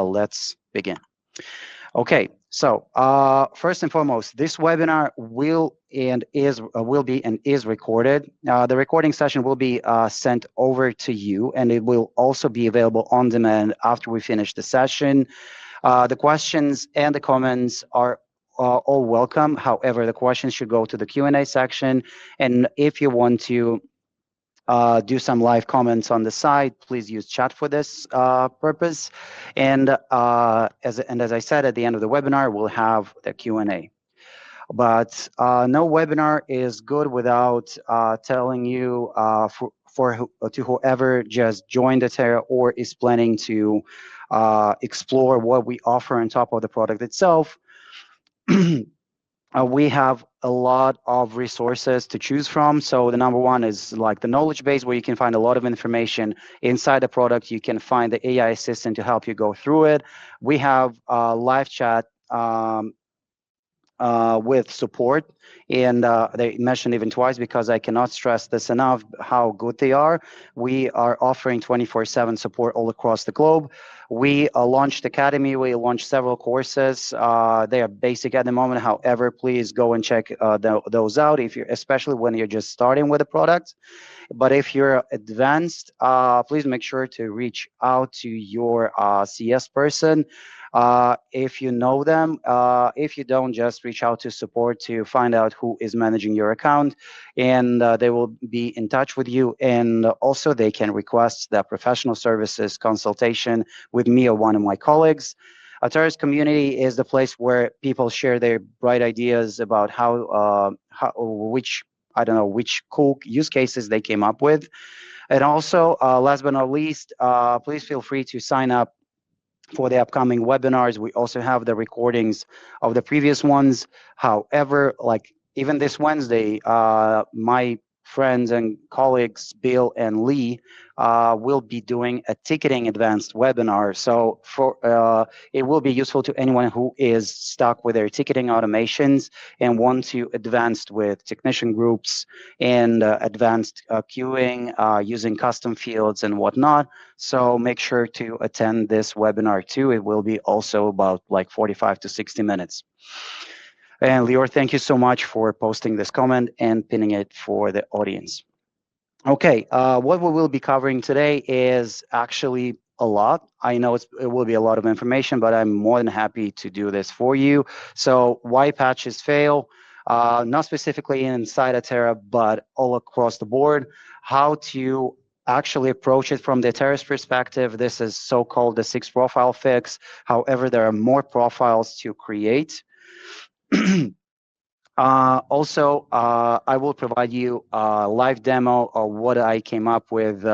let's begin. Okay, so first and foremost, this webinar will be and is recorded. The recording session will be sent over to you, and it will also be available on demand after we finish the session. The questions and the comments are all welcome. However, the questions should go to the Q&A section, and if you want to do some live comments on the side, please use chat for this purpose. And as I said, at the end of the webinar, we'll have the Q&A. But no webinar is good without telling you to whoever just joined Atera or is planning to explore what we offer on top of the product itself. We have a lot of resources to choose from. So the number one is like the knowledge base, where you can find a lot of information inside the product. You can find the AI assistant to help you go through it. We have live chat with support, and they mentioned even twice, because I cannot stress this enough how good they are. We are offering 24/7 support all across the globe. We launched Academy. We launched several courses. They are basic at the moment. However, please go and check those out, especially when you're just starting with the product. But if you're advanced, please make sure to reach out to your CS person. If you know them, if you don't, just reach out to support to find out who is managing your account, and they will be in touch with you. And also they can request the professional services consultation with me or one of my colleagues. Atera's community is the place where people share their bright ideas about which cool use cases they came up with. And also, last but not least, please feel free to sign up for the upcoming webinars. We also have the recordings of the previous ones. However, like even this Wednesday, my friends and colleagues, Bill and Lee, will be doing a ticketing advanced webinar. So it will be useful to anyone who is stuck with their ticketing automations and want to advance with technician groups and advanced queuing using custom fields and whatnot. So make sure to attend this webinar too. It will be also about like 45 to 60 minutes. And Lior, thank you so much for posting this comment and pinning it for the audience. Okay, what we will be covering today is actually a lot. I know it will be a lot of information, but I'm more than happy to do this for you. So why patches fail, not specifically inside Atera, but all across the board, how to actually approach it from the Atera's perspective. This is so-called the 6 profile fix. However, there are more profiles to create. Also, I will provide you a live demo of what I came up with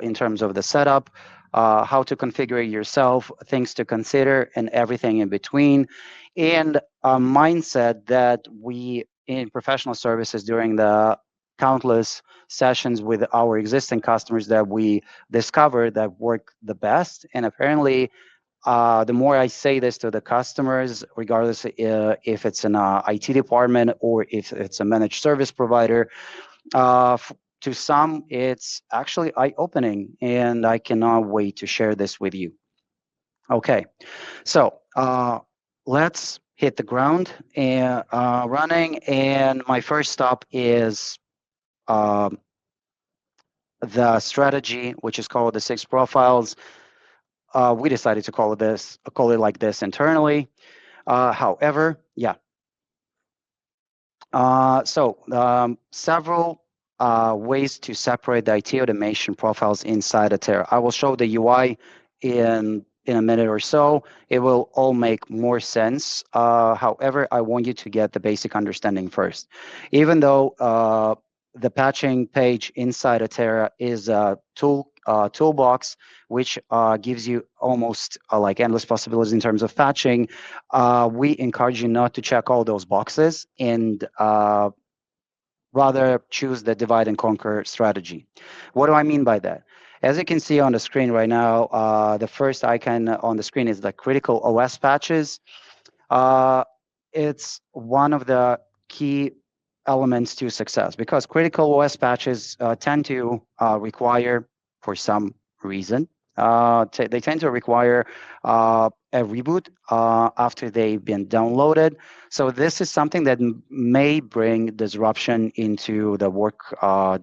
in terms of the setup, how to configure it yourself, things to consider, and everything in between, and a mindset that we in professional services during the countless sessions with our existing customers that we discovered that work the best. And apparently, the more I say this to the customers, regardless if it's an IT department or if it's a managed service provider, to some, it's actually eye-opening, and I cannot wait to share this with you. Okay, so let's hit the ground and running. And my first stop is the strategy, which is called the 6 profiles. We decided to call it like this internally. However, yeah. Several ways to separate the IT automation profiles inside Atera. I will show the UI in a minute or so. It will all make more sense. However, I want you to get the basic understanding first. Even though the patching page inside Atera is a toolbox, which gives you almost like endless possibilities in terms of patching, we encourage you not to check all those boxes and rather choose the divide and conquer strategy. What do I mean by that? As you can see on the screen right now, the first icon on the screen is the critical OS patches. It's one of the key elements to success, because critical OS patches tend to require, for some reason, they tend to require a reboot after they've been downloaded. So this is something that may bring disruption into the work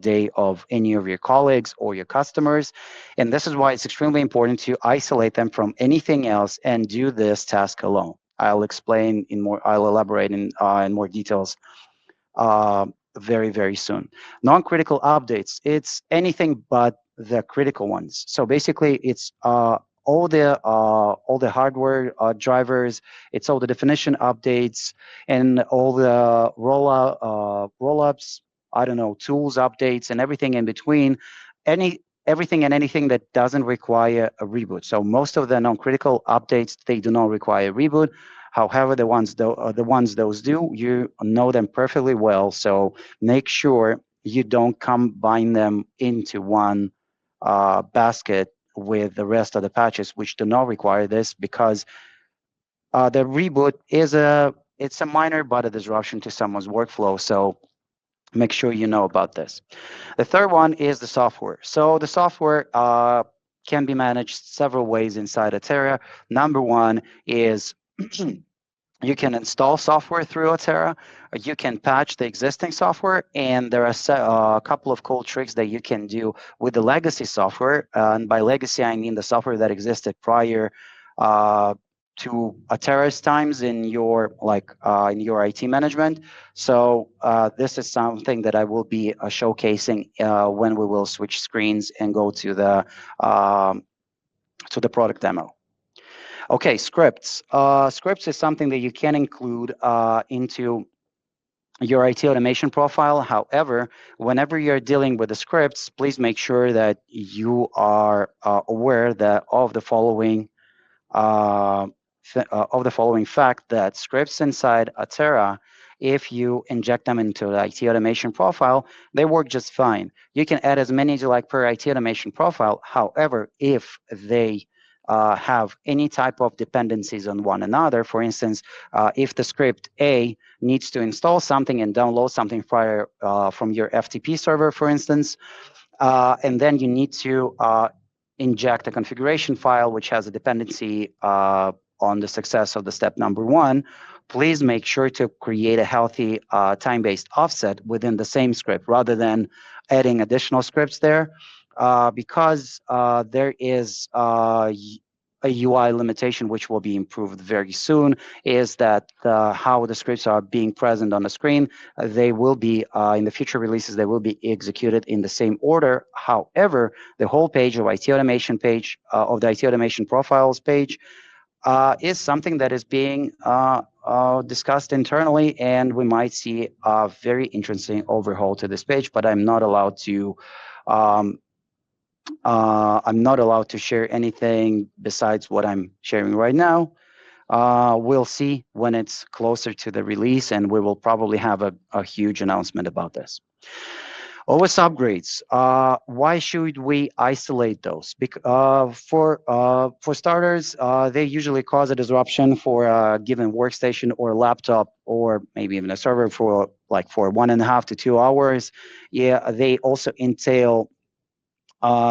day of any of your colleagues or your customers. And this is why it's extremely important to isolate them from anything else and do this task alone. I'll elaborate in more details uh, very, very soon. Non-critical updates, it's anything but the critical ones. So basically, it's all the hardware drivers, it's all the definition updates, and all the roll-ups. I don't know, tools updates and everything in between. Everything and anything that doesn't require a reboot. So most of the non-critical updates, they do not require a reboot. However, the ones those do, you know them perfectly well. So make sure you don't combine them into one basket with the rest of the patches, which do not require this, because the reboot it's a minor but a disruption to someone's workflow. So make sure you know about this. The third one is the software. So the software can be managed several ways inside Atera. Number one is you can install software through Atera, or you can patch the existing software, and there are a couple of cool tricks that you can do with the legacy software. And by legacy, I mean the software that existed prior uh, to Atera's times in your in your IT management. So this is something that I will be showcasing when we will switch screens and go to the product demo. Okay, scripts. Scripts is something that you can include into your IT automation profile. However, whenever you're dealing with the scripts, please make sure that you are aware that uh, of the following fact, that scripts inside Atera, if you inject them into the IT automation profile, they work just fine. You can add as many as you like per IT automation profile. However, if they have any type of dependencies on one another, for instance, if the script A needs to install something and download something prior from your FTP server, for instance, and then you need to inject a configuration file which has a dependency on the success of the step number one. Please make sure to create a healthy time-based offset within the same script rather than adding additional scripts there, because there is a UI limitation which will be improved very soon, is that how the scripts are being present on the screen, they will be in the future releases, they will be executed in the same order. However, the whole page of IT automation page of the IT automation profiles page is something that is being discussed internally, and we might see a very interesting overhaul to this page. But um, I'm not allowed to share anything besides what I'm sharing right now. We'll see when it's closer to the release, and we will probably have a huge announcement about this. OS upgrades. Why should we isolate those? For starters, they usually cause a disruption for a given workstation or laptop, or maybe even a server for 1.5 to 2 hours. Yeah, they also entail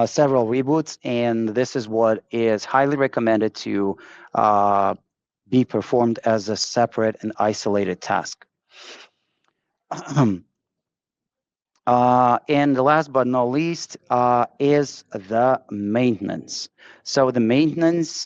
several reboots, and this is what is highly recommended to uh, be performed as a separate and isolated task. And the last but not least is the maintenance. So the maintenance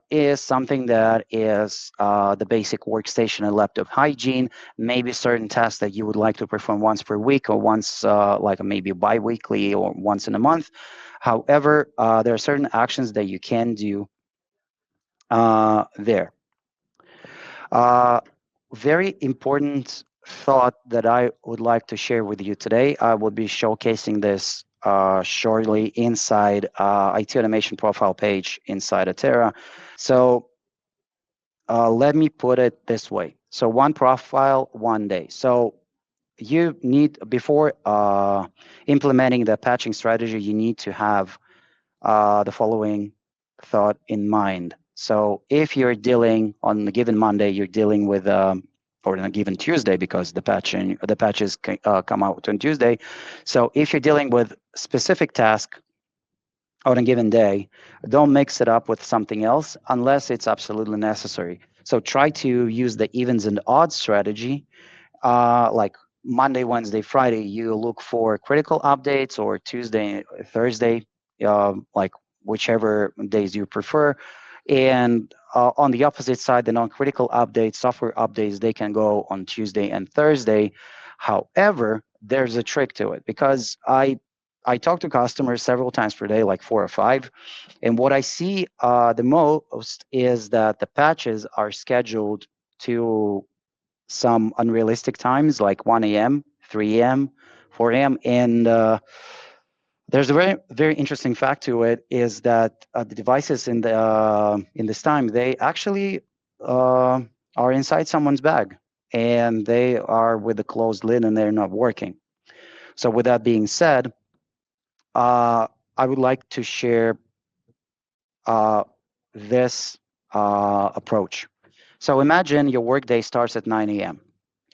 is something that is the basic workstation and laptop hygiene, maybe certain tasks that you would like to perform once per week or once, like maybe bi-weekly or once in a month. However, there are certain actions that you can do there. Uh, Very important thought that I would like to share with you today. I will be showcasing this shortly inside IT automation profile page inside Atera. So let me put it this way. So one profile, one day. So you need, before implementing the patching strategy, you need to have the following thought in mind. So if you're dealing on a given Monday, you're dealing with, or on a given Tuesday, because the patches come out on Tuesday. So if you're dealing with specific task on a given day. Don't mix it up with something else unless it's absolutely necessary. So try to use the evens and odds strategy. Like Monday, Wednesday, Friday, you look for critical updates, or Tuesday, Thursday, like whichever days you prefer. And on the opposite side, the non-critical updates, software updates, they can go on Tuesday and Thursday. However, there's a trick to it, because I talk to customers several times per day, like 4 or 5, and what I see the most is that the patches are scheduled to some unrealistic times, like 1 a.m., 3 a.m., 4 a.m. And there's a very interesting fact to it, is that the devices in this time, they actually uh, are inside someone's bag, and they are with a closed lid and they're not working. So with that being said, I would like to share uh, this approach. So imagine your workday starts at 9 a.m.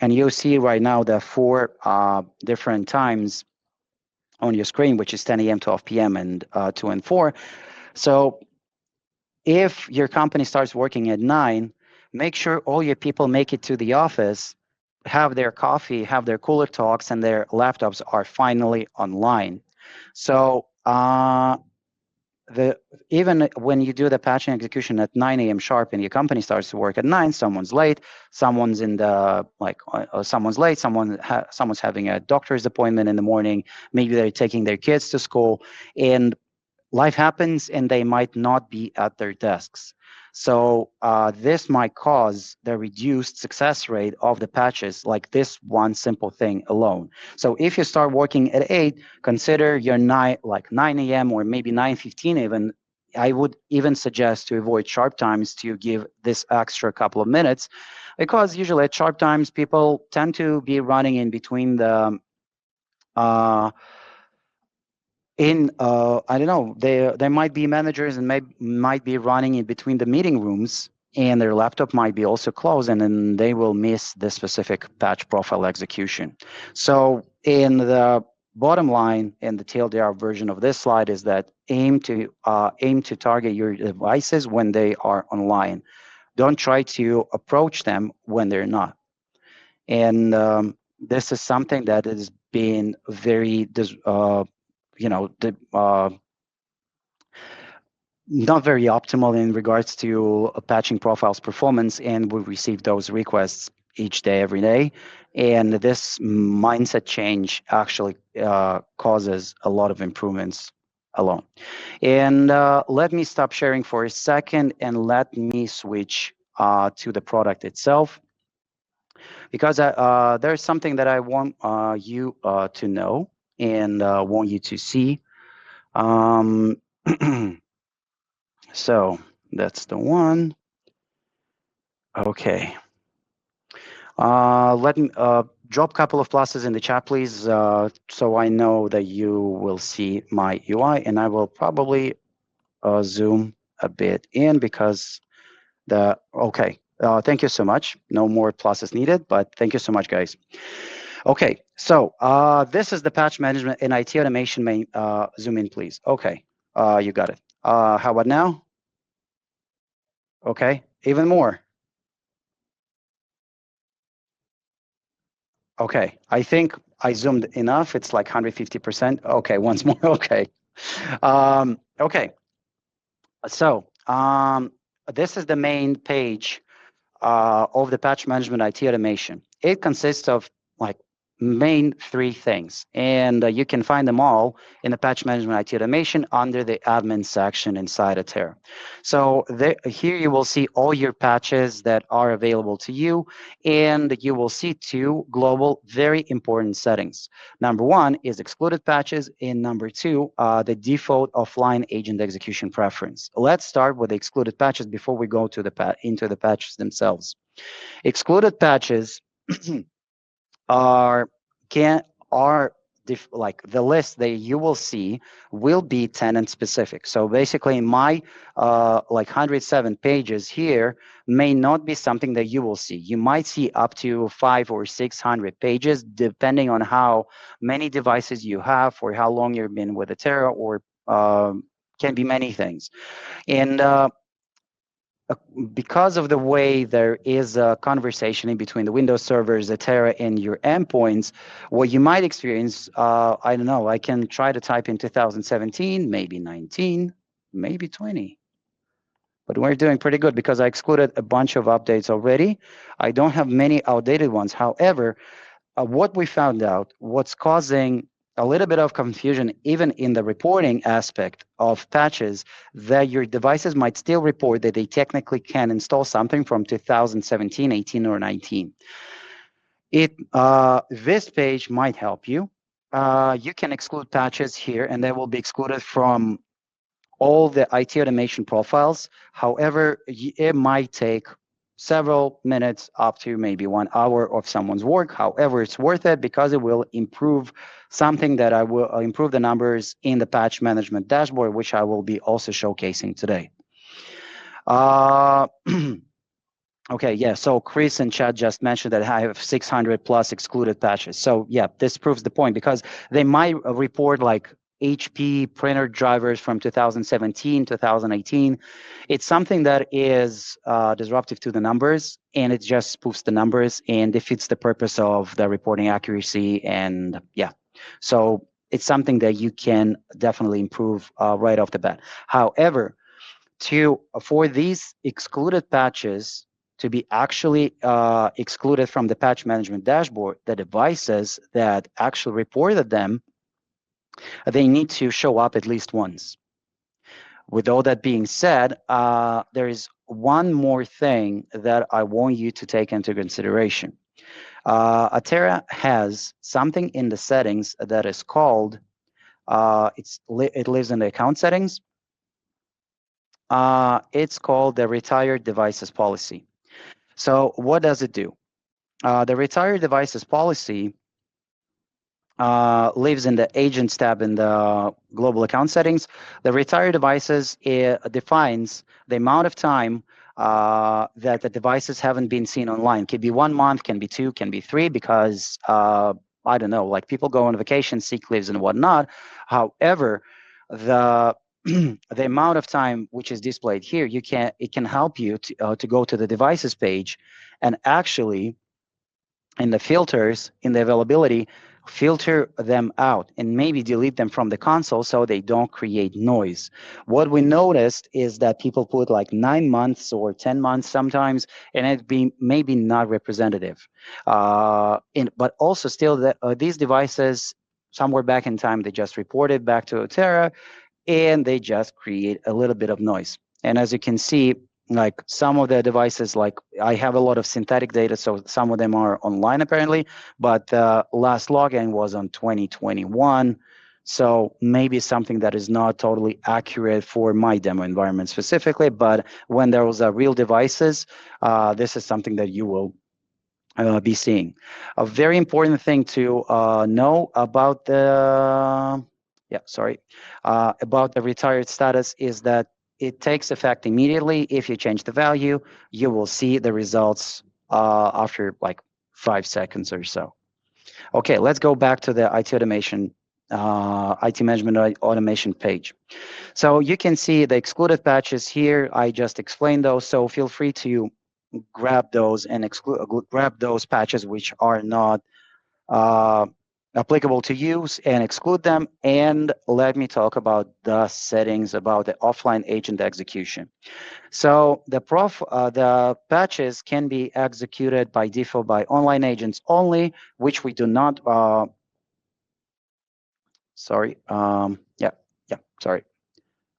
and you see right now the four different times on your screen, which is 10 a.m., 12 p.m., and 2 and 4. So if your company starts working at 9, make sure all your people make it to the office, have their coffee, have their cooler talks, and their laptops are finally online. So the even when you do the patching execution at 9 a.m. sharp and your company starts to work at 9, someone's late, someone's in the someone's late, someone's having a doctor's appointment in the morning, maybe they're taking their kids to school, and life happens and they might not be at their desks. So this might cause the reduced success rate of the patches, like this one simple thing alone. So if you start working at 8, consider your 9 a.m. or maybe 9:15 even. I would even suggest to avoid sharp times, to give this extra couple of minutes, because usually at sharp times people tend to be running in between the uh, in I don't know, there might be managers and might be running in between the meeting rooms, and their laptop might be also closed, and then they will miss the specific patch profile execution. So in the bottom line, in the TLDR version of this slide, is that aim to target your devices when they are online. Don't try to approach them when they're not. And this is something that has been very you know the not very optimal in regards to patching profiles performance, and we receive those requests each day, every day. And this mindset change actually causes a lot of improvements alone. And let me stop sharing for a second and let me switch to the product itself, because there's something that I want you to know, and want you to see. Um, so that's the one. Okay. Let me drop a couple of pluses in the chat, please, so I know that you will see my UI, and I will probably zoom a bit in, because okay. Thank you so much. No more pluses needed, but thank you so much, guys. Okay, so this is the patch management and IT automation main. Zoom in, please. Okay, you got it. How about now? Okay, even more. Okay, I think I zoomed enough. It's like 150%. Okay, once more. Okay. Okay, so this is the main page of the patch management IT automation. It consists of like main three things, and you can find them all in the patch management IT automation under the admin section inside Atera. So here you will see all your patches that are available to you, and you will see two global, very important settings. Number one is excluded patches, and number two, the default offline agent execution preference. Let's start with the excluded patches before we go to into the patches themselves. Excluded patches are can are like the list that you will see will be tenant specific. So basically, my like 107 pages here may not be something that you will see. You might see up to 500 or 600 pages, depending on how many devices you have, or how long you've been with Atera, or can be many things. And uh, because of the way there is a conversation in between the Windows servers, Atera, and your endpoints, what you might experience, I don't know, I can try to type in 2017, maybe 19, maybe 20. But we're doing pretty good because I excluded a bunch of updates already. I don't have many outdated ones. However, what we found out, what's causing a little bit of confusion, even in the reporting aspect of patches, that your devices might still report that they technically can install something from 2017, 18, or 19. This page might help you. You can exclude patches here, and they will be excluded from all the IT automation profiles. However, it might take several minutes up to maybe 1 hour of someone's work. However, it's worth it because it will improve something that I will improve the numbers in the patch management dashboard, which I will be also showcasing today. Uh, Okay, yeah. So Chris in chat just mentioned that I have 600 plus excluded patches. So yeah, this proves the point because they might report like HP printer drivers from 2017, 2018. It's something that is disruptive to the numbers, and it just spoofs the numbers and defeats the purpose of the reporting accuracy. And yeah, so it's something that you can definitely improve right off the bat. However, for these excluded patches to be actually excluded from the patch management dashboard, the devices that actually reported them, they need to show up at least once. With all that being said, there is one more thing that I want you to take into consideration. Atera has something in the settings that is called, it lives in the account settings. It's called the retired devices policy. So what does it do? The retired devices policy lives in the agents tab in the global account settings. The retired devices defines the amount of time that the devices haven't been seen online. Can be 1 month, can be 2, can be 3, because I don't know, like people go on vacation, sick leaves and whatnot. However, the the amount of time which is displayed here, it can help you to go to the devices page and actually in the filters, in the availability, filter them out and maybe delete them from the console so they don't create noise. What we noticed is that people put like 9 months or 10 months sometimes, and it be maybe not representative. But also still, these devices, somewhere back in time, they just reported back to Atera, and they just create a little bit of noise. And as you can see, like some of the devices, like I have a lot of synthetic data, so some of them are online apparently, but the last login was on 2021. So maybe something that is not totally accurate for my demo environment specifically, but when there was a real devices, this is something that you will be seeing. A very important thing to know about about the retired status is that it takes effect immediately. If you change the value, you will see the results after like 5 seconds or so. Okay, let's go back to the IT automation, IT management automation page. So you can see the excluded patches here. I just explained those, so feel free to grab those and grab those patches which are not uh, applicable to use and exclude them. And let me talk about the settings about the offline agent execution. So the patches can be executed by default by online agents only, which we do not. Sorry. Sorry.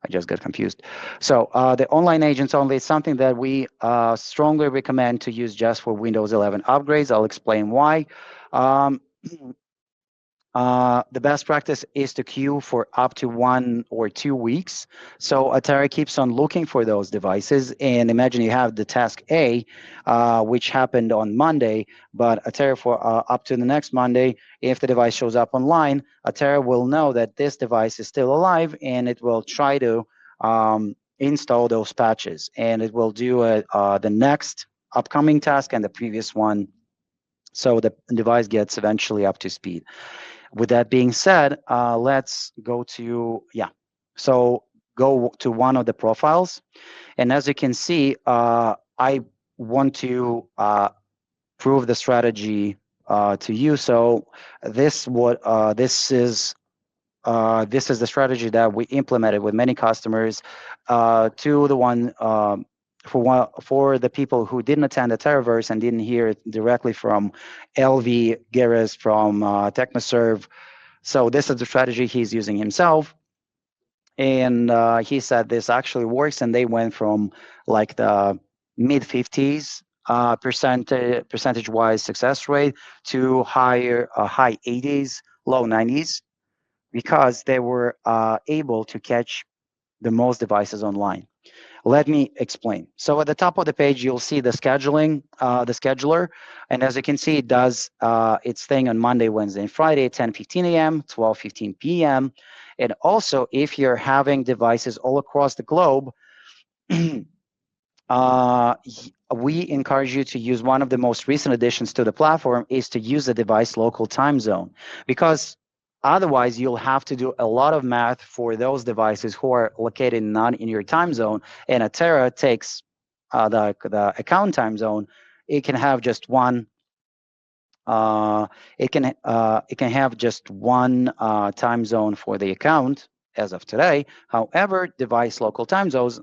I just got confused. So the online agents only is something that we strongly recommend to use just for Windows 11 upgrades. I'll explain why. Um, the best practice is to queue for up to 1 or 2 weeks. So Atari keeps on looking for those devices. And imagine you have the task A, which happened on Monday, but Atari for up to the next Monday, if the device shows up online, Atari will know that this device is still alive, and it will try to install those patches. And it will do the next upcoming task and the previous one, so the device gets eventually up to speed. With that being said, let's go to, so go to one of the profiles. And as you can see, I want to prove the strategy to you. So this is the strategy that we implemented with many customers. To the one for the people who didn't attend the Terraverse and didn't hear it directly from LV Geras from Technoserve. So this is the strategy he's using himself, and he said this actually works, and they went from like the mid 50s percentage wise success rate to high 80s, low 90s, because they were able to catch the most devices online. Let me explain. So at the top of the page, you'll see the scheduler, and as you can see, it does its thing on Monday, Wednesday, and Friday, 10:15 a.m., 12:15 p.m. And also, if you're having devices all across the globe, uh, we encourage you to use one of the most recent additions to the platform is to use the device local time zone, because otherwise you'll have to do a lot of math for those devices who are located not in your time zone. And Atera takes the account time zone. It can have just one uh, it can have just one time zone for the account as of today. However, device local time zones,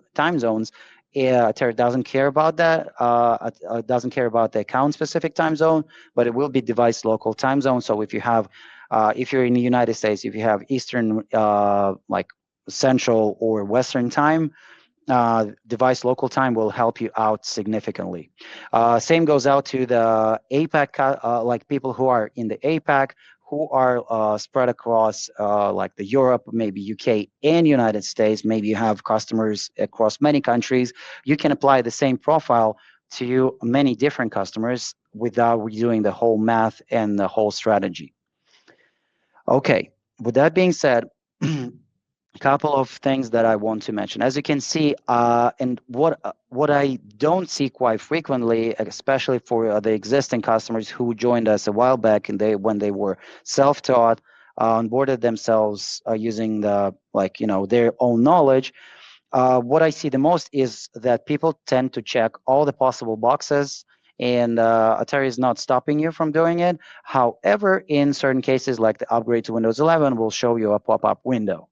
Terra doesn't care about that. Doesn't care about the account specific time zone, but it will be device local time zone. So if you're in the United States, if you have Eastern, like Central or Western time, device local time will help you out significantly. Same goes out to the APAC, like people who are in the APAC, who are spread across like the Europe, maybe UK and United States. Maybe you have customers across many countries. You can apply the same profile to many different customers without redoing the whole math and the whole strategy. Okay, with that being said, couple of things that I want to mention. As you can see, and what I don't see quite frequently, especially for the existing customers who joined us a while back, and when they were self-taught, onboarded themselves using their own knowledge. What I see the most is that people tend to check all the possible boxes, and Atari is not stopping you from doing it. However, in certain cases, like the upgrade to Windows 11, will show you a pop-up window.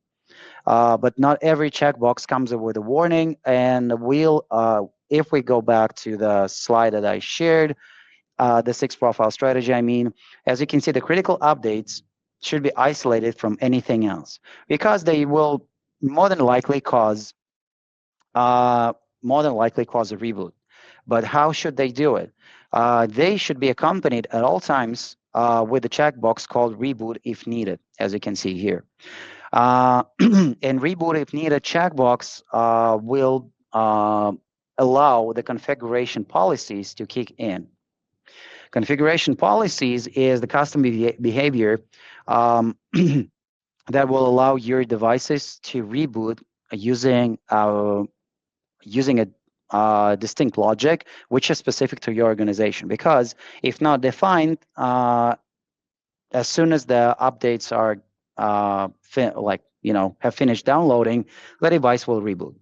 But not every checkbox comes with a warning. And if we go back to the slide that I shared, the 6 profile strategy, as you can see, the critical updates should be isolated from anything else, because they will more than likely cause uh, a reboot. But how should they do it? They should be accompanied at all times with a checkbox called reboot if needed, as you can see here. And reboot if needed checkbox will allow the configuration policies to kick in. Configuration policies is the custom behavior that will allow your devices to reboot using a distinct logic, which is specific to your organization. Because if not defined, as soon as the updates are have finished downloading, the device will reboot.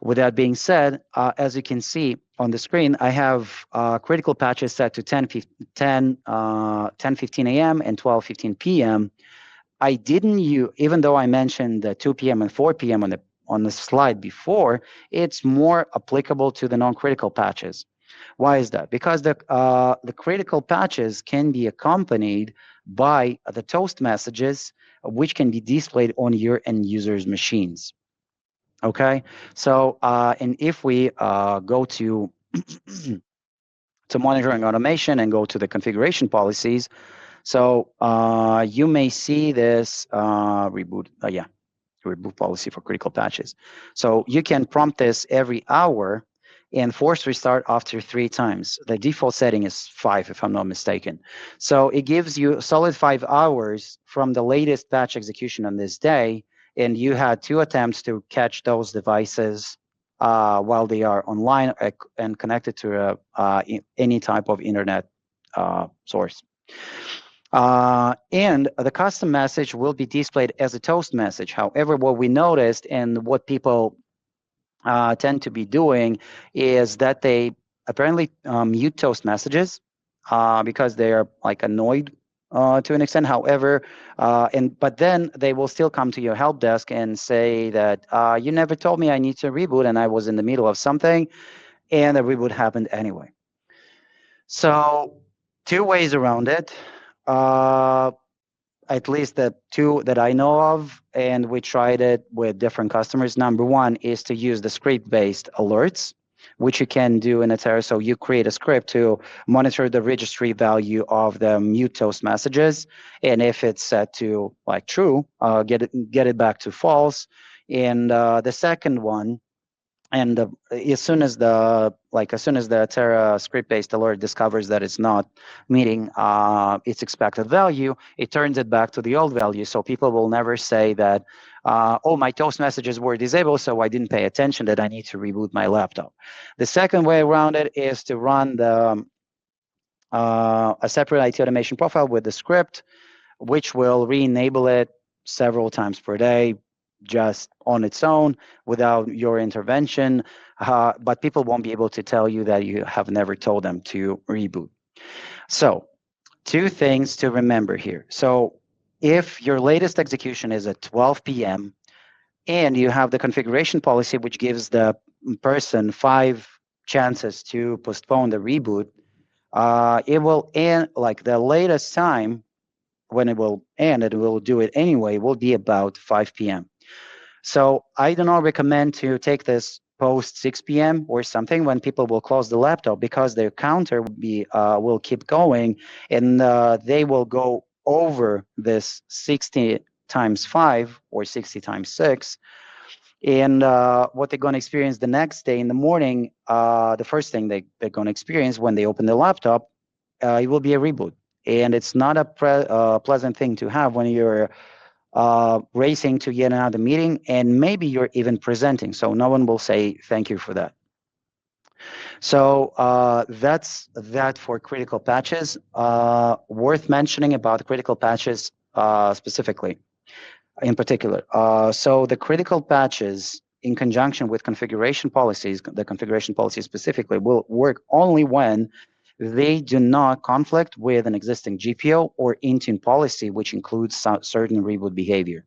With that being said, as you can see on the screen, I have critical patches set to 10:15 a.m. and 12:15 p.m. I didn't use, even though I mentioned the 2 p.m. and 4 p.m. on the slide before, it's more applicable to the non-critical patches. Why is that? Because the critical patches can be accompanied by the toast messages, which can be displayed on your end users' machines. Okay, so and if we go to monitoring automation and go to the configuration policies, so you may see this reboot. Reboot policy for critical patches. So you can prompt this every hour and force restart after 3 times. The default setting is 5, if I'm not mistaken. So it gives you a solid 5 hours from the latest patch execution on this day, and you had 2 attempts to catch those devices while they are online and connected to any type of internet source. And the custom message will be displayed as a toast message. However, what we noticed and what people tend to be doing is that they apparently mute toast messages because they are like annoyed to an extent. However, but then they will still come to your help desk and say that you never told me I need to reboot, and I was in the middle of something, and the reboot happened anyway. So two ways around it. Uh, at least the two that I know of, and we tried it with different customers. Number one is to use the script-based alerts, which you can do in Atera. So you create a script to monitor the registry value of the mute toast messages, and if it's set to like true, get it back to false. And the second one, and as soon as the Terra script-based alert discovers that it's not meeting its expected value, it turns it back to the old value. So people will never say that, oh, my toast messages were disabled, so I didn't pay attention that I need to reboot my laptop. The second way around it is to run a separate IT automation profile with the script, which will re-enable it several times per day just on its own without your intervention. But people won't be able to tell you that you have never told them to reboot. So, two things to remember here. So, if your latest execution is at 12 p.m. and you have the configuration policy, which gives the person 5 chances to postpone the reboot, it will end like the latest time when it will end, and it will do it anyway, will be about 5 p.m. So I do not recommend to take this post 6 p.m. or something when people will close the laptop, because their counter will keep going, and they will go over this 60 times 5 or 60 times 6. And what they're going to experience the next day in the morning, the first thing they're going to experience when they open the laptop, it will be a reboot. And it's not a pleasant thing to have when you're racing to get another meeting, and maybe you're even presenting. So no one will say thank you for that. So that's that for critical patches. Worth mentioning about critical patches specifically, in particular. So the critical patches in conjunction with configuration policies, the configuration policy specifically, will work only when they do not conflict with an existing GPO or Intune policy, which includes certain reboot behavior.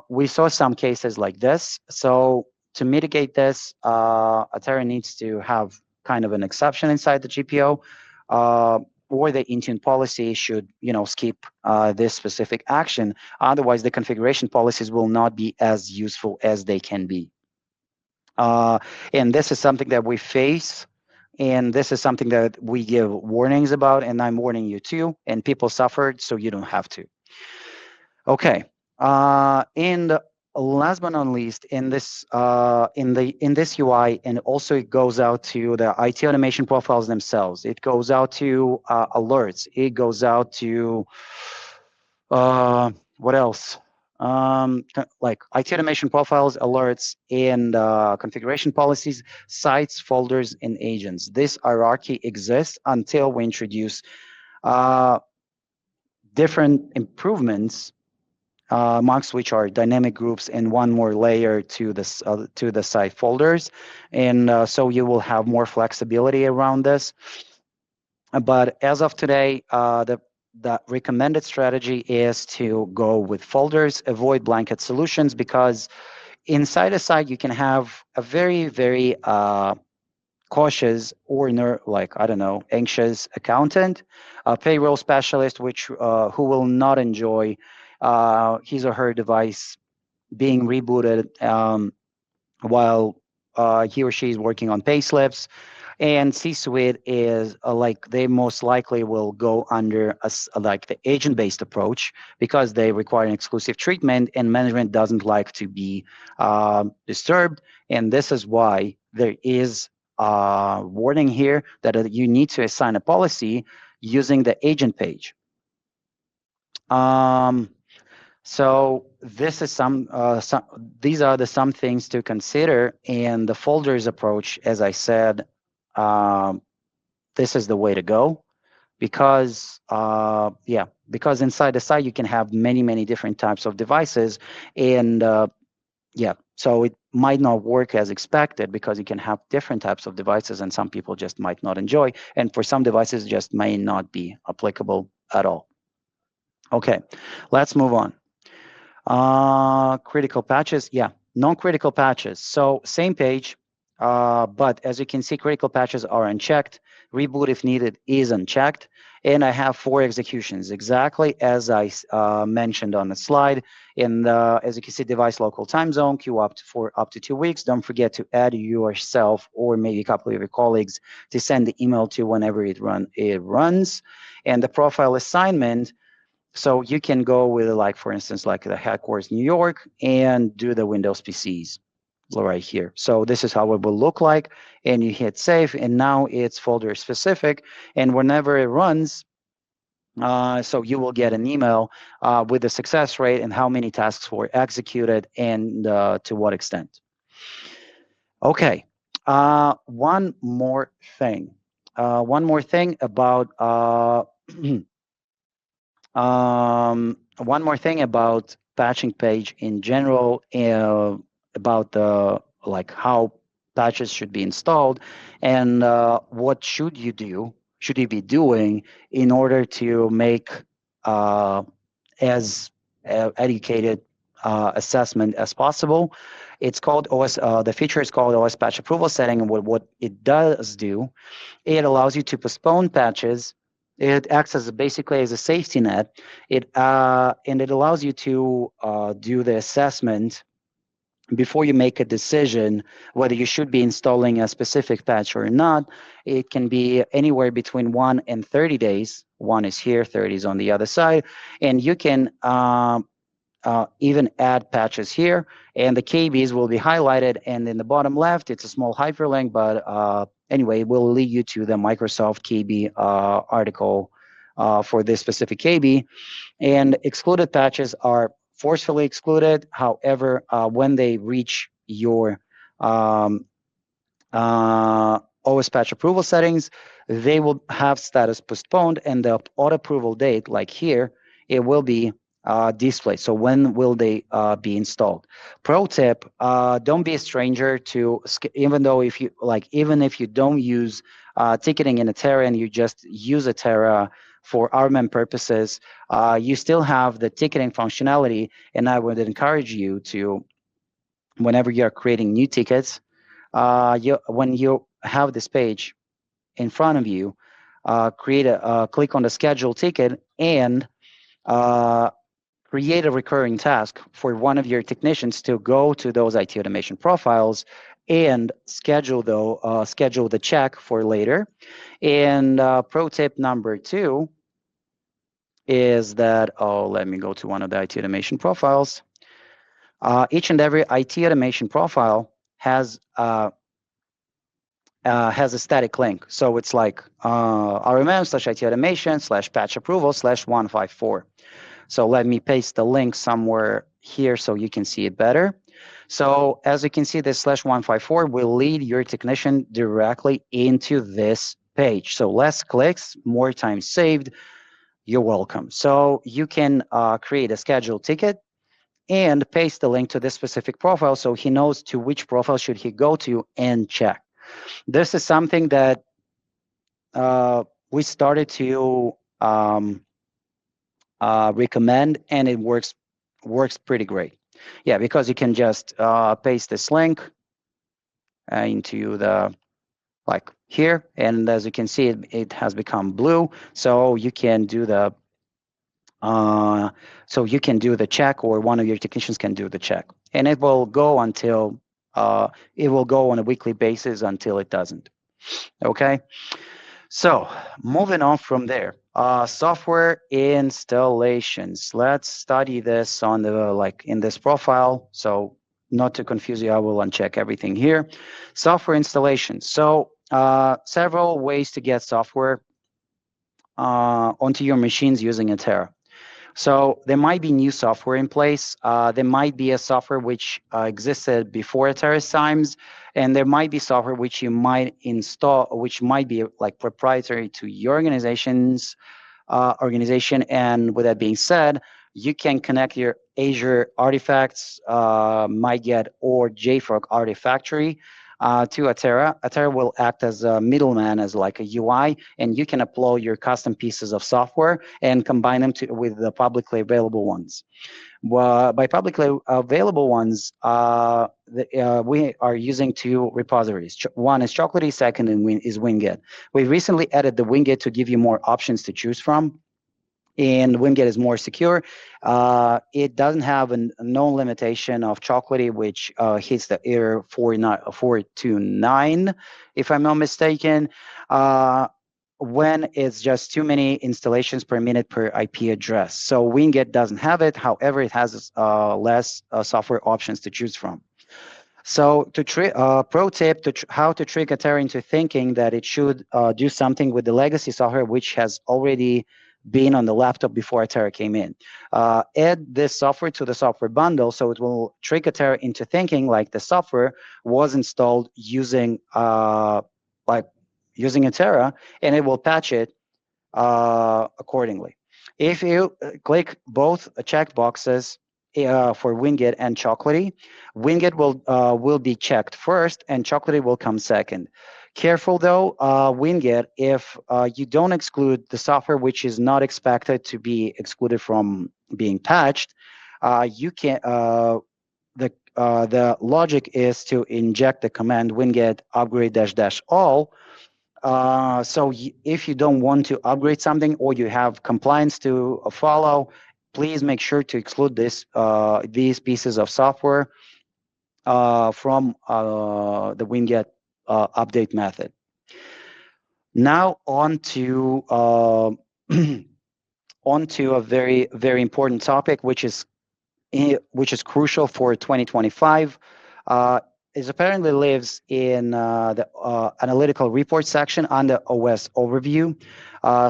We saw some cases like this. So to mitigate this, Atera needs to have kind of an exception inside the GPO, or the Intune policy should, skip this specific action. Otherwise, the configuration policies will not be as useful as they can be. And this is something that we face, and this is something that we give warnings about, and I'm warning you too, and people suffered, so you don't have to. Okay. And last but not least, in this UI, and also it goes out to the IT automation profiles themselves. It goes out to alerts. It goes out to what else? Like IT automation profiles, alerts, and configuration policies, sites, folders, and agents. This hierarchy exists until we introduce different improvements, amongst which are dynamic groups and one more layer to the site folders, and so you will have more flexibility around this. But as of today, the recommended strategy is to go with folders, avoid blanket solutions, because inside a site you can have a very, very cautious or anxious accountant, a payroll specialist, who will not enjoy his or her device being rebooted while he or she is working on pay slips. And C-suite is they most likely will go under the agent-based approach, because they require an exclusive treatment, and management doesn't like to be disturbed. And this is why there is a warning here that you need to assign a policy using the agent page. So this is these are some things to consider, and the folders approach, as I said, this is the way to go. because because inside the site you can have many different types of devices, and so it might not work as expected because you can have different types of devices, and some people just might not enjoy, and for some devices just may not be applicable at all. Okay, let's move on. Critical patches, non-critical patches. So same page, but as you can see, critical patches are unchecked. Reboot, if needed, is unchecked. And I have 4 executions, exactly as I mentioned on the slide. And as you can see, device local time zone, queue for up to 2 weeks. Don't forget to add yourself or maybe a couple of your colleagues to send the email to whenever it runs. And the profile assignment, so you can go with, like, for instance, like the headquarters New York and do the Windows PCs right here. So this is how it will look like, and you hit save, and now it's folder specific, and whenever it runs, so you will get an email with the success rate and how many tasks were executed and to what extent. Okay, one more thing. About one more thing about patching page in general, about the, like, how patches should be installed, and what should you be doing in order to make uh, as educated assessment as possible. It's called OS. The feature is called OS patch approval setting, and what it does do, it allows you to postpone patches. It acts as basically as a safety net. And it allows you to do the assessment before you make a decision whether you should be installing a specific patch or not. It can be anywhere between 1 and 30 days. 1 is here, 30 is on the other side, and you can even add patches here, and the KBs will be highlighted, and in the bottom left it's a small hyperlink, but anyway, it will lead you to the Microsoft KB article for this specific KB. And excluded patches are forcefully excluded. However, when they reach your um, OS patch approval settings, they will have status postponed, and the auto approval date, like here, it will be displayed. So when will they be installed? Pro tip: don't be a stranger to, even if you don't use ticketing in Atera and you just use Atera for RMM purposes, you still have the ticketing functionality, and I would encourage you to, whenever you're creating new tickets, when you have this page in front of you, click on the schedule ticket and create a recurring task for one of your technicians to go to those IT automation profiles and schedule the check for later. And pro tip number 2 is that, let me go to one of the IT automation profiles. Each and every IT automation profile has a static link. So it's like RMM/IT automation/patch approval/154. So let me paste the link somewhere here so you can see it better. So as you can see, this /154 will lead your technician directly into this page. So less clicks, more time saved. You're welcome. So you can create a scheduled ticket and paste the link to this specific profile so he knows to which profile should he go to and check. This is something that we started to recommend, and it works pretty great. Yeah, because you can just paste this link into the, like, here, and as you can see, it has become blue. So you can do the check, or one of your technicians can do the check, and it will go until it will go on a weekly basis until it doesn't. Okay. So moving on from there, software installations. Let's study this on the, in this profile. So not to confuse you, I will uncheck everything here. Software installation. So several ways to get software onto your machines using Atera. So there might be new software in place. There might be a software which existed before Atera's times, and there might be software which you might install, which might be like proprietary to your organization. And with that being said, you can connect your Azure artifacts, MyGet or JFrog Artifactory to Atera. Atera will act as a middleman, as like a UI, and you can upload your custom pieces of software and combine them with the publicly available ones. By publicly available ones, we are using two repositories. One is Chocolatey, second is Winget. We recently added the Winget to give you more options to choose from, and Winget is more secure. It doesn't have a known limitation of Chocolatey, which hits the error 429, if I'm not mistaken, when it's just too many installations per minute per IP address. So Winget doesn't have it. However, it has less software options to choose from. So pro tip how to trick Atera into thinking that it should do something with the legacy software which has already been on the laptop before Atera came in. Add this software to the software bundle, so it will trick Atera into thinking like the software was installed using using Atera, and it will patch it accordingly. If you click both check boxes for Winget and Chocolatey, Winget will be checked first, and Chocolatey will come second. Careful though, Winget, if you don't exclude the software which is not expected to be excluded from being patched, you can. The logic is to inject the command winget upgrade dash dash all. So if you don't want to upgrade something or you have compliance to follow, please make sure to exclude these pieces of software from the Winget update method. Now on to onto a very, very important topic, which is crucial for 2025. It apparently lives in the analytical report section under OS overview.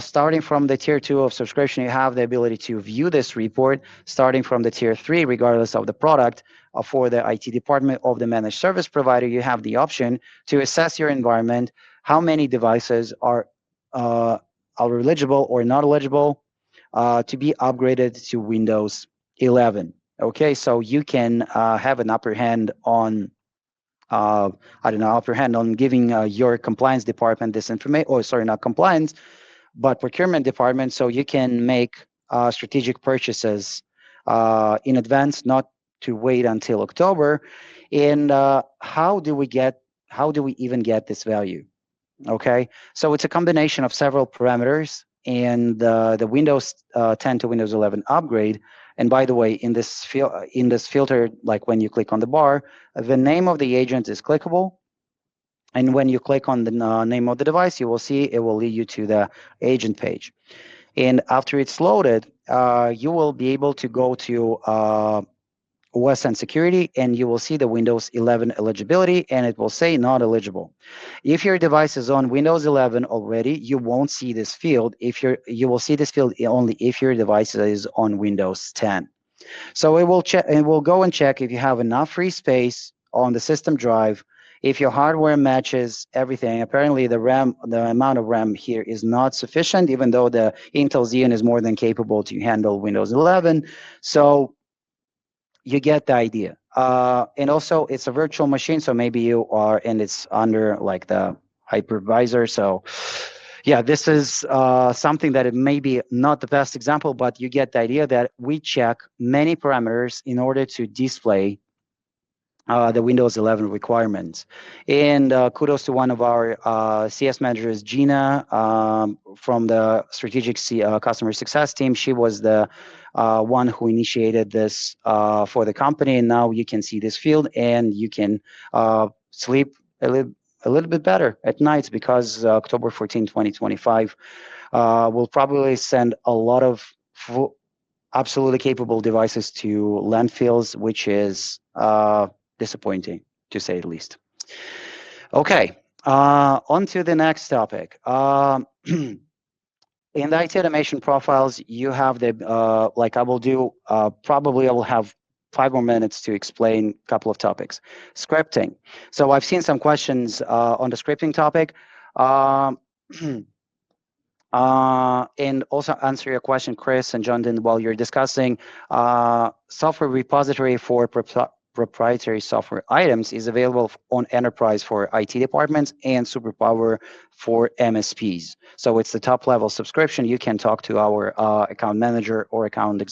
Starting from the tier 2 of subscription, you have the ability to view this report. Starting from the tier 3, regardless of the product, for the IT department of the managed service provider, you have the option to assess your environment, how many devices are eligible or not eligible to be upgraded to Windows 11. Okay, so you can have an upper hand on I don't know, upper hand on giving your compliance department this information, or sorry, not compliance, but procurement department, so you can make strategic purchases in advance, not to wait until October. And how do we even get this value? Okay, so it's a combination of several parameters, and the Windows 10 to Windows 11 upgrade. And by the way, in this filter, like when you click on the bar, the name of the agent is clickable. And when you click on the name of the device, you will see it will lead you to the agent page. And after it's loaded, you will be able to go to OS and security, and you will see the Windows 11 eligibility, and it will say not eligible. If your device is on Windows 11 already, you won't see this field. You will see this field only if your device is on Windows 10. So it will check. It will go and check if you have enough free space on the system drive. If your hardware matches everything, apparently the amount of RAM here is not sufficient, even though the Intel Xeon is more than capable to handle Windows 11. So you get the idea. And also, it's a virtual machine, so maybe you are, and it's under like the hypervisor. So, yeah, this is something that it may be not the best example, but you get the idea that we check many parameters in order to display the Windows 11 requirements. And kudos to one of our CS managers, Gina, from the strategic customer success team. She was the one who initiated this for the company. And now you can see this field, and you can sleep a little bit better at night, because October 14, 2025 will probably send a lot of absolutely capable devices to landfills, which is disappointing, to say the least. Okay, on to the next topic. In the IT automation profiles, you have the like I will do. Probably I will have 5 more minutes to explain a couple of topics. Scripting. So I've seen some questions on the scripting topic. Um, and also answer your question, Chris and John, while you're discussing software repository for proprietary software items is available on enterprise for IT departments and superpower for MSPs. So it's the top level subscription. You can talk to our account manager or account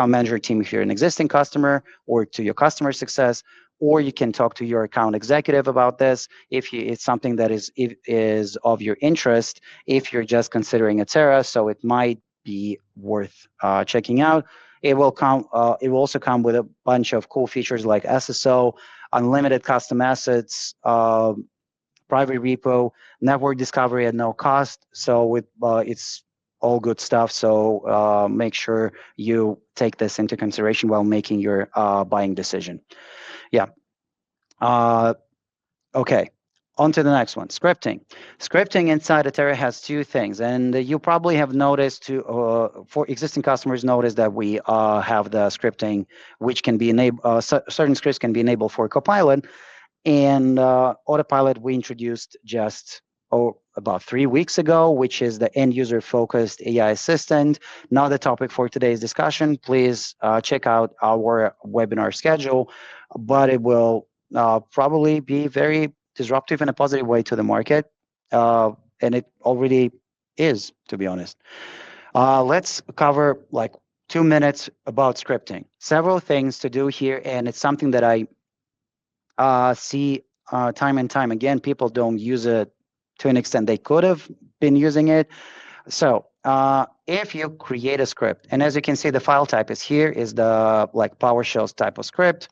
manager team if you're an existing customer, or to your customer success, or you can talk to your account executive about this if it's something that is of your interest. If you're just considering Atera, so it might be worth checking out. It will come. It will also come with a bunch of cool features like SSO, unlimited custom assets, private repo, network discovery at no cost. So it's all good stuff. So make sure you take this into consideration while making your buying decision. Yeah. Uh, Okay, on to the next one, scripting. Scripting inside Atera has two things, and you probably have noticed for existing customers, notice that we have the scripting, which can be enabled, certain scripts can be enabled for Copilot, and Autopilot we introduced just about 3 weeks ago, which is the end user focused AI assistant. Not the topic for today's discussion. Please check out our webinar schedule, but it will probably be very disruptive in a positive way to the market. And it already is, to be honest. Let's cover like 2 minutes about scripting. Several things to do here, and it's something that I see time and time again. People don't use it to an extent they could have been using it. So if you create a script, and as you can see, the file type is here, is the like PowerShell's type of script.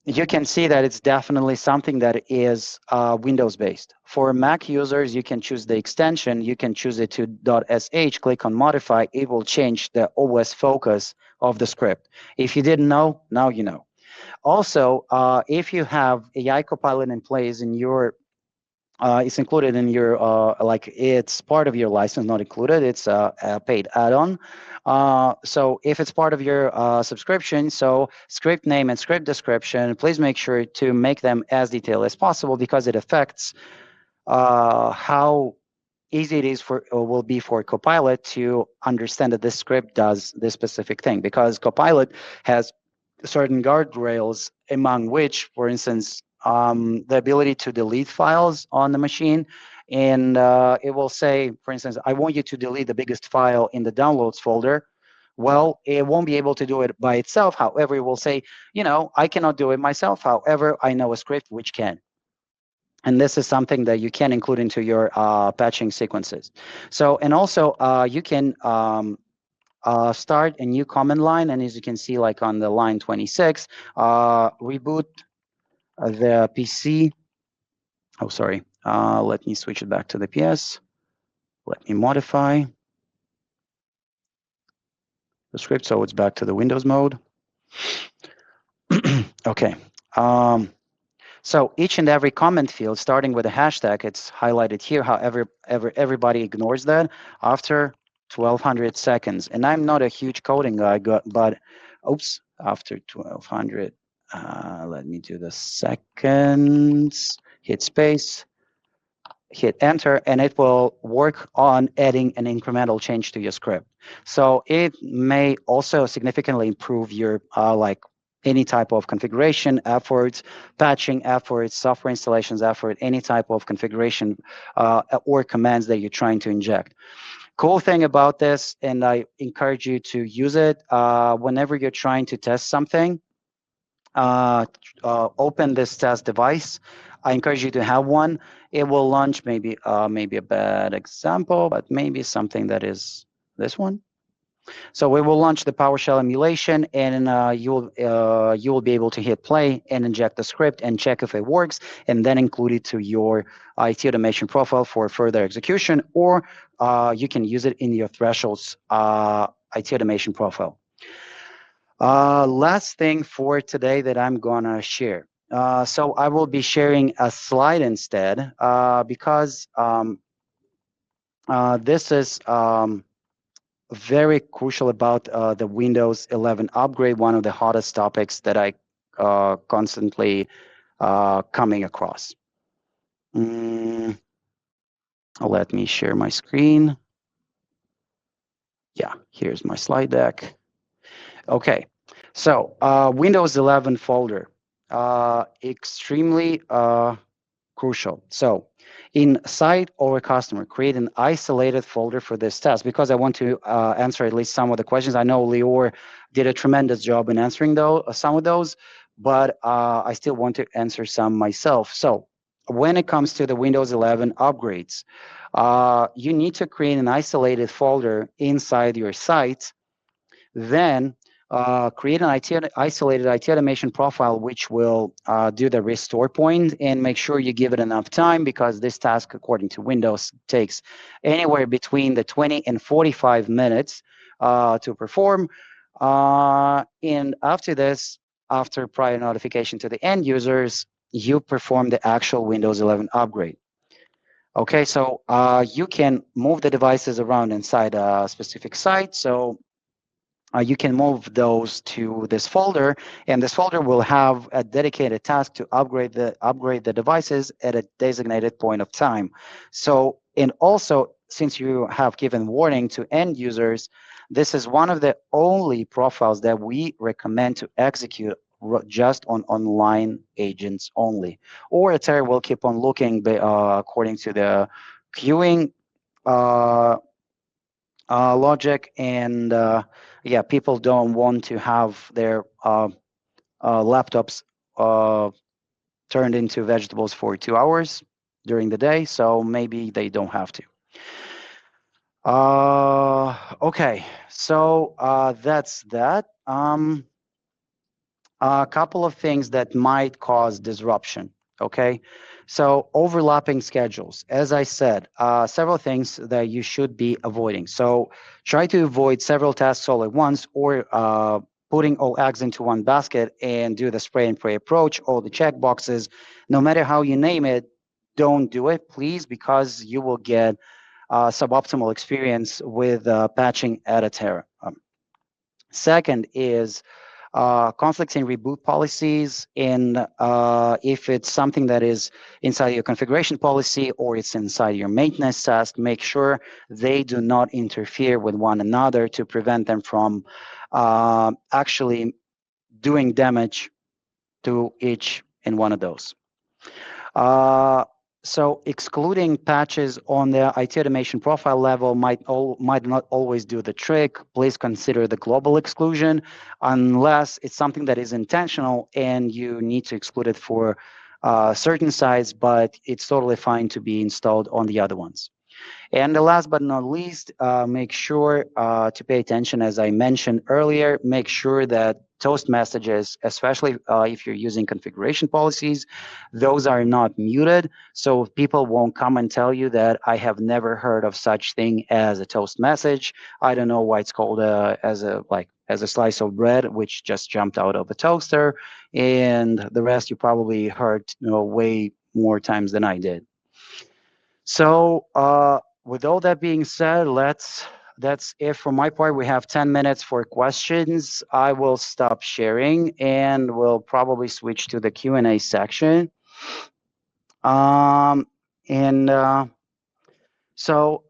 You can see that it's definitely something that is Windows based. For Mac users, you can choose the extension. You can choose it to .sh, click on modify. It will change the OS focus of the script. If you didn't know, now you know. Also, if you have AI Copilot in place in your, it's included in your, like it's part of your license, not included, it's a paid add-on. So if it's part of your subscription, so script name and script description, please make sure to make them as detailed as possible because it affects how easy it is for or will be for Copilot to understand that this script does this specific thing, because Copilot has certain guardrails, among which, for instance, the ability to delete files on the machine. And it will say, for instance, I want you to delete the biggest file in the downloads folder. Well, it won't be able to do it by itself. However, it will say, I cannot do it myself. However, I know a script which can. And this is something that you can include into your patching sequences. So, and also you can start a new command line, and as you can see, like on the line 26, reboot the PC. Oh, sorry. Let me switch it back to the PS. Let me modify the script so it's back to the Windows mode. Okay. So each and every comment field, starting with a hashtag, it's highlighted here. However, everybody ignores that after 1200 seconds. And I'm not a huge coding guy, but oops, after 1200, let me do the seconds, hit space, hit enter, and it will work on adding an incremental change to your script. So it may also significantly improve your like any type of configuration efforts, patching efforts, software installations effort, any type of configuration or commands that you're trying to inject. Cool thing about this, and I encourage you to use it whenever you're trying to test something. Open this test device. I encourage you to have one. It will launch maybe a bad example, but maybe something that is this one. So we will launch the PowerShell emulation, and you will be able to hit play and inject the script and check if it works, and then include it to your IT automation profile for further execution, or you can use it in your thresholds IT automation profile. Last thing for today that I'm gonna share. So I will be sharing a slide instead because This is very crucial about the Windows 11 upgrade, one of the hottest topics that I constantly coming across. Mm, let me share my screen. Yeah, here's my slide deck. Okay, so Windows 11 folder, extremely crucial. So inside our customer, create an isolated folder for this test because I want to answer at least some of the questions. I know Lior did a tremendous job in answering some of those, but I still want to answer some myself. So when it comes to the Windows 11 upgrades, you need to create an isolated folder inside your site, then create an isolated IT automation profile, which will do the restore point, and make sure you give it enough time because this task, according to Windows, takes anywhere between the 20 and 45 minutes to perform. And after this, after prior notification to the end users, you perform the actual Windows 11 upgrade. Okay, so you can move the devices around inside a specific site. So you can move those to this folder, and this folder will have a dedicated task to upgrade the devices at a designated point of time. So, and also, since you have given warning to end users, this is one of the only profiles that we recommend to execute just on online agents only. Or Atera will keep on looking according to the queuing uh, logic, and yeah, people don't want to have their laptops uh, turned into vegetables for 2 hours during the day, so maybe they don't have to. Okay, so that's that. A couple of things that might cause disruption. Okay, so overlapping schedules. As I said, several things that you should be avoiding. So try to avoid several tasks all at once, or putting all eggs into one basket and do the spray and pray approach, all the check boxes. No matter how you name it, don't do it, please, because you will get suboptimal experience with patching at Atera. Second is conflicts in reboot policies, and if it's something that is inside your configuration policy or it's inside your maintenance task, make sure they do not interfere with one another to prevent them from actually doing damage to each and one of those. Uh, so excluding patches on the IT automation profile level might not always do the trick. Please consider the global exclusion unless it's something that is intentional and you need to exclude it for certain sites, but it's totally fine to be installed on the other ones. And the last but not least, make sure to pay attention, as I mentioned earlier, make sure that toast messages, especially if you're using configuration policies, those are not muted. So people won't come and tell you that I have never heard of such thing as a toast message. I don't know why it's called as a slice of bread, which just jumped out of a toaster. And the rest you probably heard way more times than I did. So with all that being said, that's it for my part. We have 10 minutes for questions. I will stop sharing and we'll probably switch to the Q&A section. And so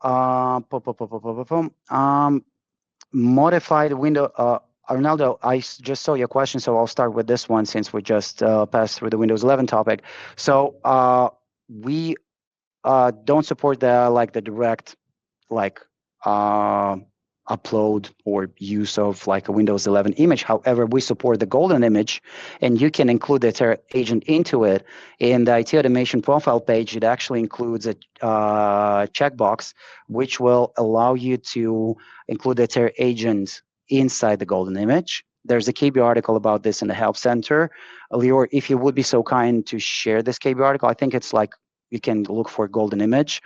modified window. Arnaldo, just saw your question, so I'll start with this one since we just passed through the Windows 11 topic. So we don't support the direct like uh, upload or use of like a Windows 11 image. However, we support the golden image, and you can include the Atera agent into it. In the IT automation profile page, it actually includes a checkbox which will allow you to include the Atera agent inside the golden image. There's a KB article about this in the Help Center. Lior, if you would be so kind to share this KB article, I think it's like you can look for golden image.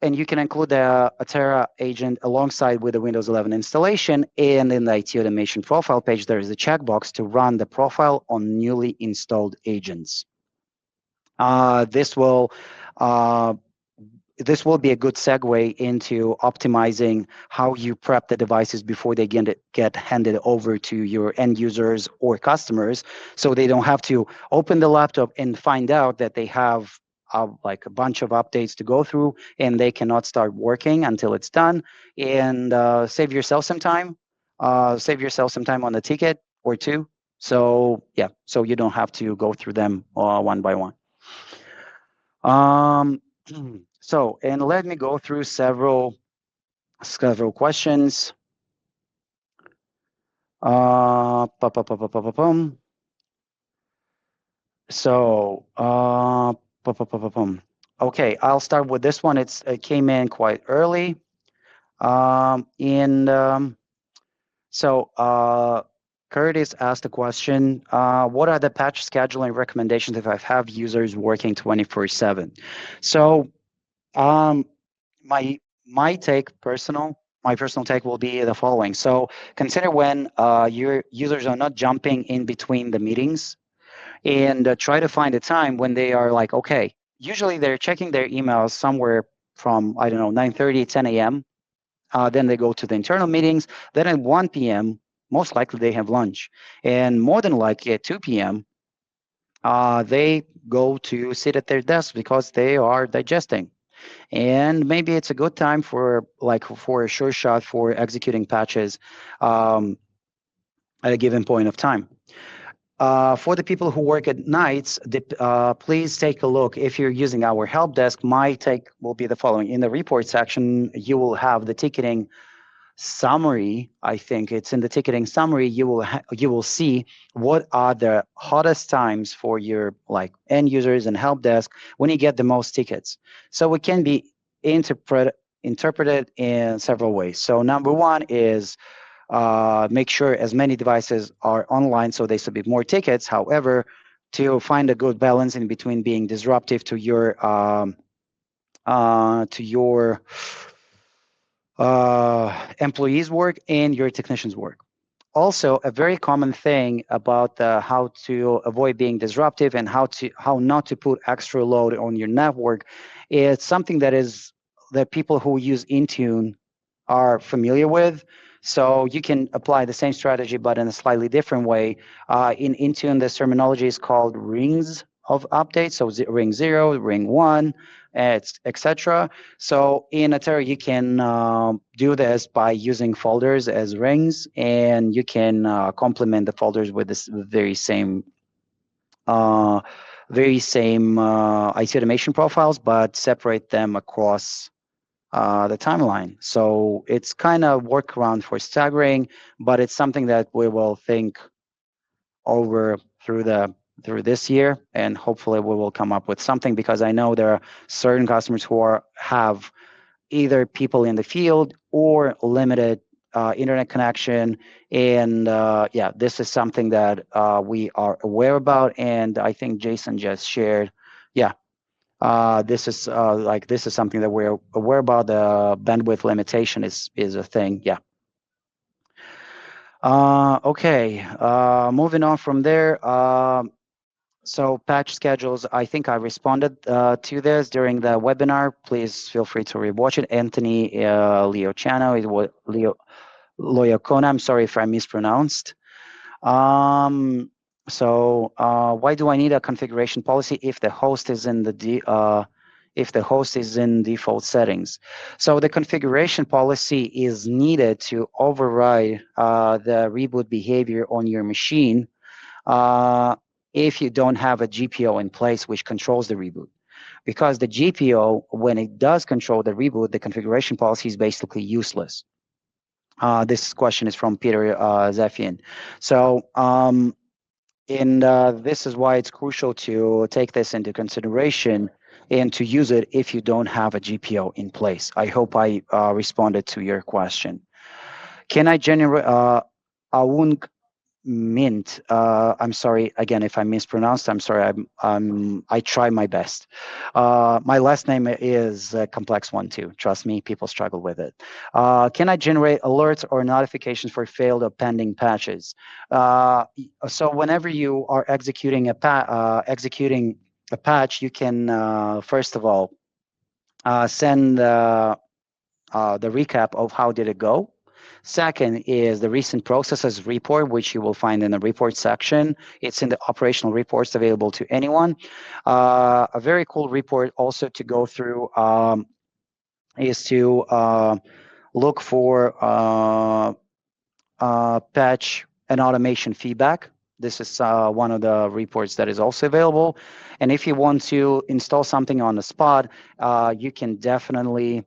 And you can include the Atera agent alongside with the Windows 11 installation. And in the IT automation profile page, there is a checkbox to run the profile on newly installed agents. This will this will be a good segue into optimizing how you prep the devices before they get handed over to your end users or customers, so they don't have to open the laptop and find out that they have like a bunch of updates to go through and they cannot start working until it's done. And save yourself some time on the ticket or two. So yeah, so you don't have to go through them one by one. um, so, and let me go through several questions. Pa-pa-pa-pa-pa-pum. So, pa-pa-pa-pa-pum. Okay, I'll start with this one. It came in quite early. And so, Curtis asked a question. What are the patch scheduling recommendations if I have users working 24/7? So, um, my my personal take will be the following. So consider when your users are not jumping in between the meetings, and try to find a time when they are like, okay, usually they're checking their emails somewhere from, I don't know, 9:30, 10 a.m. Then they go to the internal meetings. Then at 1 p.m., most likely they have lunch. And more than likely at 2 p.m., they go to sit at their desks because they are digesting. And maybe it's a good time for a sure shot for executing patches um, at a given point of time. For the people who work at nights, please take a look. If you're using our help desk, my take will be the following. In the report section, you will have the ticketing summary. I think it's in the ticketing summary. You will see what are the hottest times for your like end users and help desk when you get the most tickets. So it can be interpreted in several ways. So number one is make sure as many devices are online so they submit more tickets. However, to find a good balance in between being disruptive to your employees' work and your technicians' work. Also, a very common thing about how to avoid being disruptive and how not to put extra load on your network is something that people who use Intune are familiar with. So you can apply the same strategy, but in a slightly different way. In Intune, this terminology is called rings of updates. So ring 0, ring 1, etc. So in Atera, you can do this by using folders as rings, and you can complement the folders with this uh, very same IT automation profiles, but separate them across the timeline. So it's kind of workaround for staggering, but it's something that we will think over through this year, and hopefully we will come up with something, because I know there are certain customers who have either people in the field or limited internet connection, and yeah, this is something that we are aware about, and I think Jason just shared. Yeah, this is something that we're aware about. The bandwidth limitation is a thing. Yeah. Okay. Moving on from there. So patch schedules. I think I responded to this during the webinar. Please feel free to rewatch it. Anthony Leociano, it was Loyacona. I'm sorry if I mispronounced. Um, so why do I need a configuration policy if the host is in default settings? So the configuration policy is needed to override the reboot behavior on your machine if you don't have a GPO in place which controls the reboot. Because the GPO, when it does control the reboot, the configuration policy is basically useless. This question is from Peter Zefian. So, and this is why it's crucial to take this into consideration and to use it if you don't have a GPO in place. I hope I responded to your question. Can I generate Aung Mint? I'm sorry again if I mispronounced. I'm sorry. I try my best. My last name is a complex one too. Trust me, people struggle with it. Can I generate alerts or notifications for failed or pending patches? So whenever you are executing a patch, you can first of all send the recap of how did it go. Second is the recent processes report, which you will find in the report section. It's in the operational reports available to anyone. A very cool report also to go through is to look for patch and automation feedback. This is one of the reports that is also available. And if you want to install something on the spot, you can definitely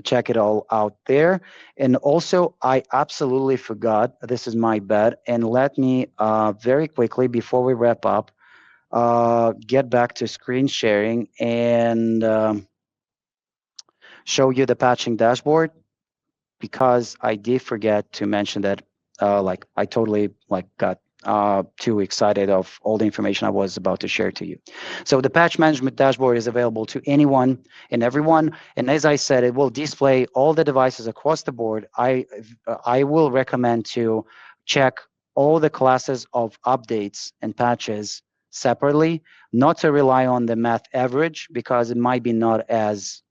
check it all out there. And also, I absolutely forgot, this is my bad. And let me very quickly, before we wrap up, get back to screen sharing and show you the patching dashboard, because I did forget to mention that, like I totally like got too excited of all the information I was about to share to you. So the patch management dashboard is available to anyone and everyone. And as I said, it will display all the devices across the board. I will recommend to check all the classes of updates and patches separately, not to rely on the math average because it might be not as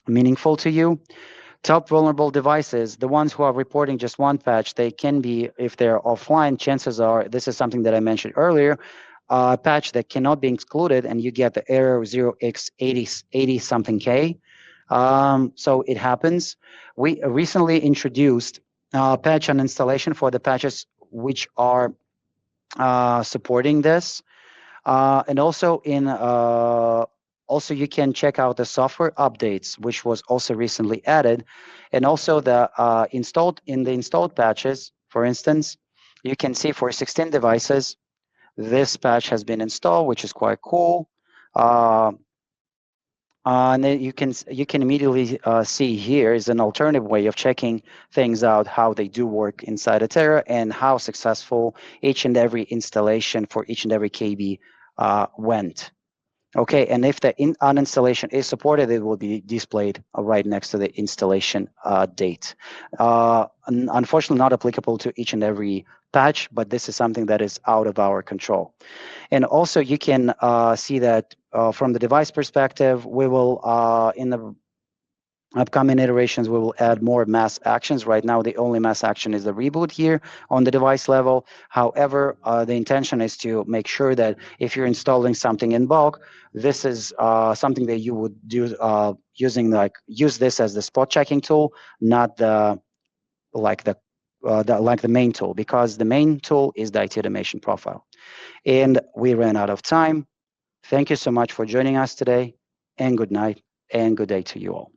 meaningful to you. Top vulnerable devices, the ones who are reporting just one patch, they can be, if they're offline, chances are, this is something that I mentioned earlier, a patch that cannot be excluded and you get the error 0x80 something K. So it happens. We recently introduced patch on installation for the patches which are supporting this. And also you can check out the software updates, which was also recently added, and also the installed patches. For instance, you can see for 16 devices, this patch has been installed, which is quite cool. Uh, and then you can immediately see here is an alternative way of checking things out, how they do work inside Atera and how successful each and every installation for each and every KB went. Okay, and if the uninstallation is supported, it will be displayed right next to the installation date. Unfortunately, not applicable to each and every patch, but this is something that is out of our control. And also, you can see that from the device perspective, we will, in the upcoming iterations, we will add more mass actions. Right now, the only mass action is the reboot here on the device level. However, the intention is to make sure that if you're installing something in bulk, this is something that you would do use this as the spot checking tool, not like the main tool, because the main tool is the IT automation profile. And we ran out of time. Thank you so much for joining us today, and good night and good day to you all.